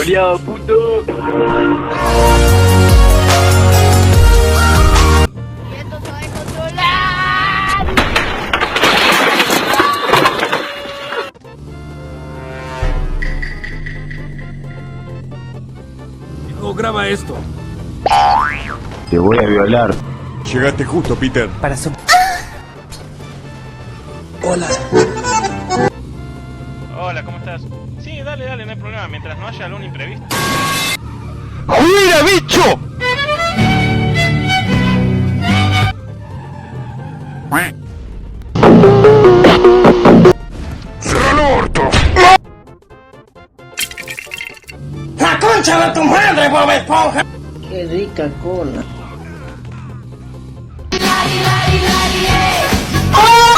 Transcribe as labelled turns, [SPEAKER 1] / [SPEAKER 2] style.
[SPEAKER 1] troleado, puto.
[SPEAKER 2] Y esto se va a descontrolar.
[SPEAKER 3] Hijo, graba esto.
[SPEAKER 1] Te voy a violar.
[SPEAKER 4] Llegaste justo, Peter.
[SPEAKER 5] Para su...
[SPEAKER 6] Hola, ¿cómo estás? Sí, dale, no hay problema, mientras no haya algún imprevisto.
[SPEAKER 1] ¡Mira, bicho!
[SPEAKER 4] ¡Cierra el orto!
[SPEAKER 5] ¡La concha de tu madre, Bob Esponja! ¡Qué rica cola!
[SPEAKER 2] ¡Oh!